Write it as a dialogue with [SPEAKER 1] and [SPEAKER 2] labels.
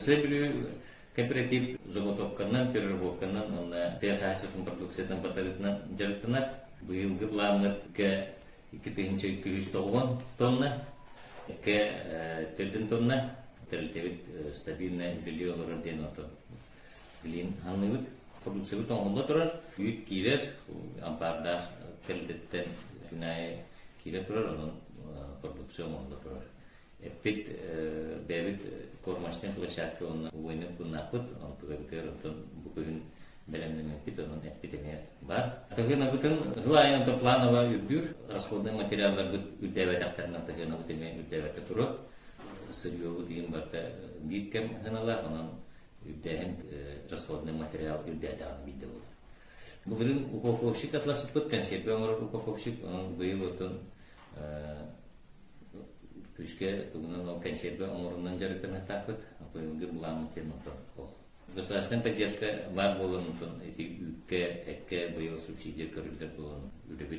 [SPEAKER 1] Себелю кооператив заготовканан, переработканан, он тясасытын продукциятын батарытынан жарыктанат. Быйылгы бламыт к 2290 тонна, к терден тонна, терилтебит стабильно миллион рарден ото. Билин анныбыт продукция тоңында турар. Үйт килер ампарда терилтеттен күнай килер турар, onun продукция онда турар. Эппит бэбит кормаштен площадка он уйны куннахпыт, он тугабитер он букуин белемнемен пит, он эппитеме бар. Тагына бутын гылайын то планово үрдүр, расходный материалдар бут үрдәвәт актарынан тагына бутыме үрдәвәт туры. Сырьёву деген барта биткем гыналар, онан үрдәһен расходный материал үрдәдән бидде бул. Булырын упаковщик атласып бут консерве аңар упаковщик, он быйыл отын Күшке тугунан консерве аңорунан жарыктан атакыт, быйылгы буламын кен отон. Государственная поддержка бар болон отон, эти үкке, экке быйыл субсидия көрүлдер болон, үреп